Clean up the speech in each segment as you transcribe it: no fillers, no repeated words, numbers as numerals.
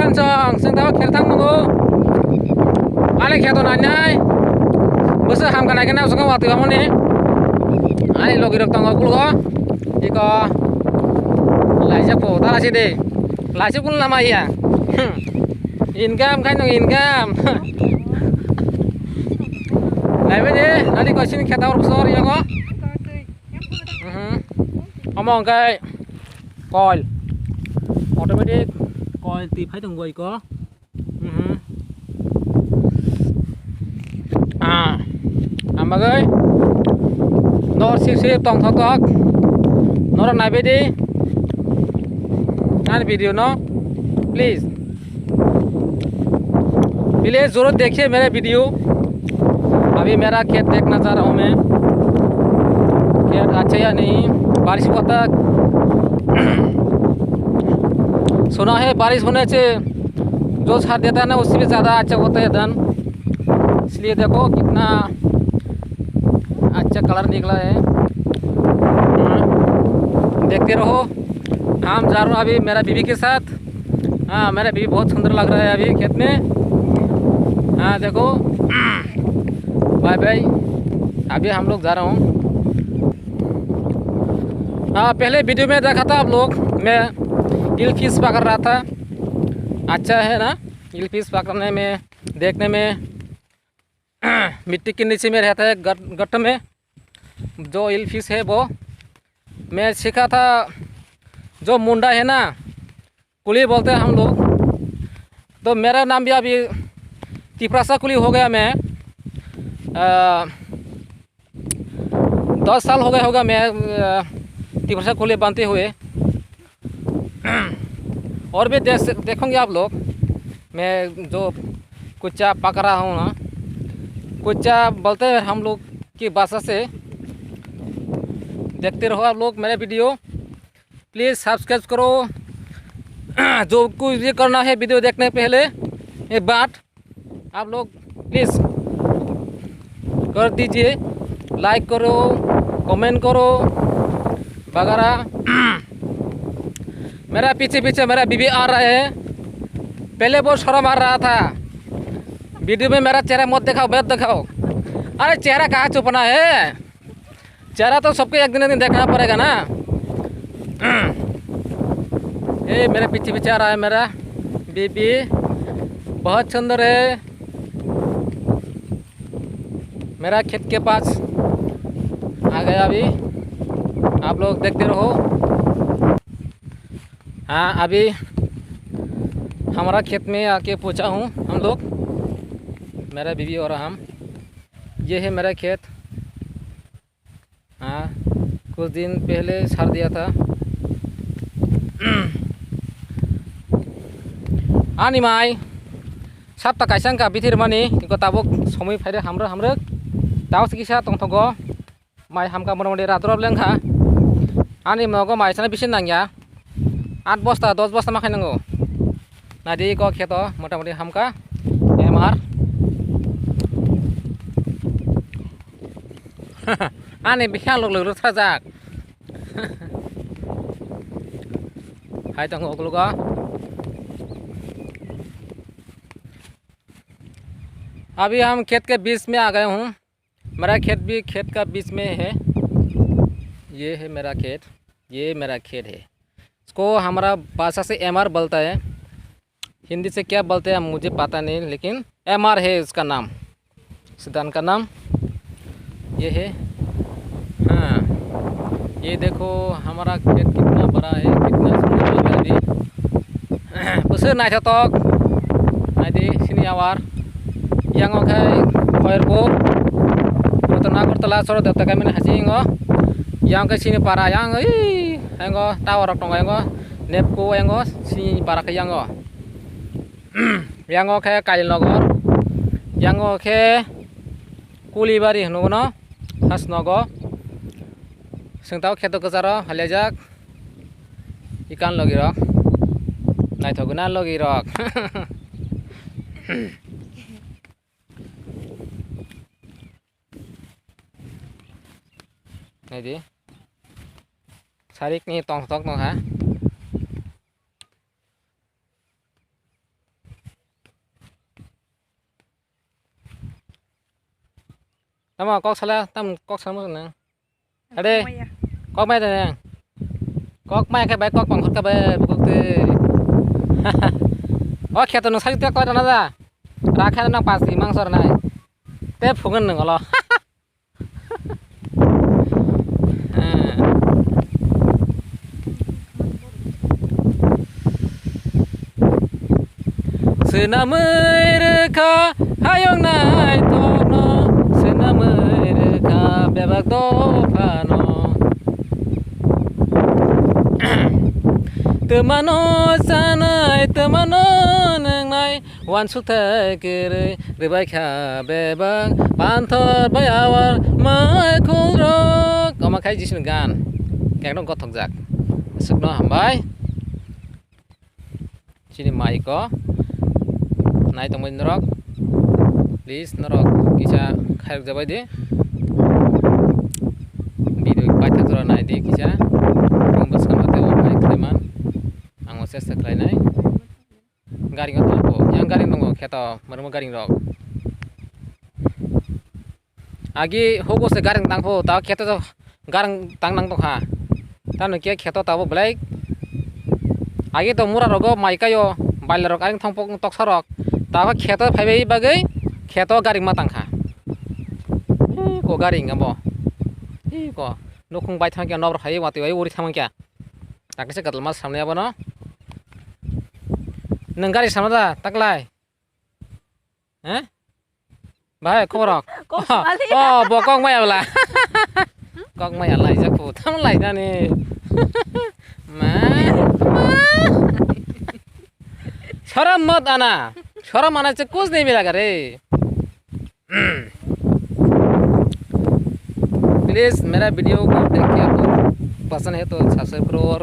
Kancang, sing tahu kira tang nunggu. Ale kira tuh nanya. Besar ham kan lagi na suka waktu kamu nih. Ale lo kira tang aku lo. Iko. Lajak po, tak sih deh. Lajak pun lama ya. Income kan yang income. Lain aja. Nanti kau sini kira tahu besar ya kok. Omong cái coil automatic coil tìm thấy từng người có mà cái nó xíu tòng thọ tóc nó đang này về đi anh video nó please जरूर देखिए मेरे video अभी मेरा खेत देखना चाह रहा हूँ मैं खेत अच्छा या नहीं बारिश हुआ तक सुना है बारिश होने से जो सार देता है ना उससे भी ज़्यादा अच्छा होता है धान इसलिए देखो कितना अच्छा कलर निकला है देखते रहो हम जा रहा हूँ अभी मेरा बीवी के साथ हाँ मेरा बीवी बहुत सुंदर लग रहा है अभी खेत में हाँ देखो बाय बाय अभी हम लोग जा रहा हूँ हाँ पहले वीडियो में देखा था आप लोग मैं गिल फिश पकड़ रहा था अच्छा है ना गिल फिश पकड़ने में देखने में मिट्टी के नीचे में रहता है गट्ट में जो गिल फिश है वो मैं सीखा था जो मुंडा है ना कुली बोलते हैं हम लोग तो मेरा नाम भी अभी तिपरासा कुली हो गया मैं 10 साल हो गया होगा मैं तिपरासा कुली बांधते हुए और भी देखोगे आप लोग मैं जो कुच्चा पकड़ा हूँ ना कुच्चा बोलते हैं हम लोग की भाषा से देखते रहो आप लोग मेरे वीडियो प्लीज़ सब्सक्राइब करो जो कुछ भी करना है वीडियो देखने पहले एक बात आप लोग प्लीज़ कर दीजिए लाइक करो कमेंट करो वगैरह मेरा पीछे पीछे मेरा बीवी आ रहा है पहले बहुत शर्म आ रहा था वीडियो में मेरा चेहरा मत दिखाओ अरे चेहरा कहाँ छुपना है चेहरा तो सबको एक दिन देखना पड़ेगा ना ये मेरे पीछे पीछे आ रहा है मेरा बीबी बहुत सुंदर है मेरा खेत के पास आ गया अभी आप लोग देखते रहो हाँ अभी हमारा खेत में आके पहुंचा हूँ हम लोग मेरा बीवी और हम ये है मेरा खेत हाँ कुछ दिन पहले सार दिया था आनिमाई सब तक कैसा का बिथिर मानी इनको ताबुक समय फायदे हमरे दाव सिकिसा तंथगो माइ हमका मोटामुटी रातुराब लेंखा आनि मगो माइ साना बिसिन नांगिया 8 बस्ता 10 बस्ता माखाय नांगौ नादी को खेतो मोटामुटी हमका एमआर आनि बिखान लोग थाजाक हाय तंगो ओगलुगा अभी हम खेत के बीच में आ गए हूँ मेरा खेत भी खेत का बीच में है ये है मेरा खेत ये मेरा खेत है इसको हमारा भाषा से एमआर बोलता है हिंदी से क्या बोलते हैं मुझे पता नहीं लेकिन एमआर है उसका नाम सिद्धांत का नाम ये है हाँ ये देखो हमारा खेत कितना बड़ा है कितना सुंदर है उसे नाचा तक नादी सिनी आवार yang oke fire ko tenang kurtala soro data kami nih hasingo yang ke sini para yang engo tower tong engo nepko engo sini para ke yang oke kail nogor yang oke kulibari nuno has nogo sengtau keto kesaro halajak ikan logi rok naik thoguna logi rok này đi sai đi nghe toàn tóc nó hả tama kok salah tam kok sama nè ở đây kok mai nè kok mai cái bài kok bằng cái bài kok tê oh kẹt nó sai tiếc coi nó ra ra khai nó pas thì mang sor này tép phun ngân ngỏ lo Senamurka hayong nai tono senamurka bebak topano temano sanai temano nengai wan sutai kere rebai kha bebak panthor bayawar mai khurok koma khai jisin gan keng dong ko thokjak sukno hambai sini mai ko nai tong bin norok please norok kisa khair jabai de video baca jora nai de kisa ang bas kan hote bai kreman ang ses saklai nai garing ko ko yang garing dong kheto marmo garing rok agi hogo se garing tang pho ta kheto to garing tang nang to kha tan ke kheto ta bo blai agi to mura rogo mai kayo bail rok aring thong pok tok sarok ta kheto phaibai bagai kheto garing matang kha ko garing abo ko nokung bai thang kya nobr khai wati bai uri thamang kya takise katal mas samne abo no nang gari samada taklai bhai khorok oh bo kong mai ala kong mai ala ja ko tham lai na ni ma शर्म मत आना शर्म आने से कुछ नहीं मिलेगा रे प्लीज़ मेरा वीडियो को देखिए आपको पसंद है तो सब्सक्राइब करो और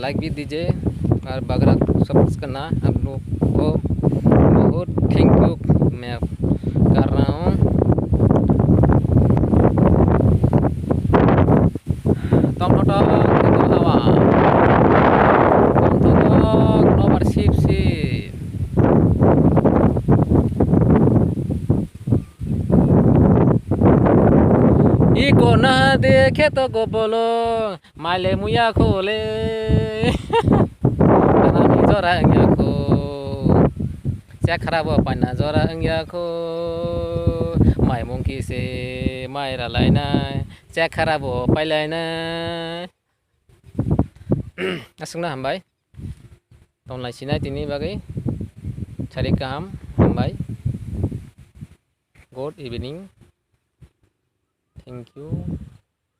लाइक भी दीजिए और बगैर सब्सक्राइब करना आप लोग को बहुत थैंक यू मैं कर रहा हूँ Iko na dekhe to ko bolo male muya khole ana jora angya ko sia kharab pana jora angya ko mai mongki se mai ra lai na sia kharab pai lai na asungna hambai ton lai sinai tini bagai cari kaham hambai good evening. Thank you.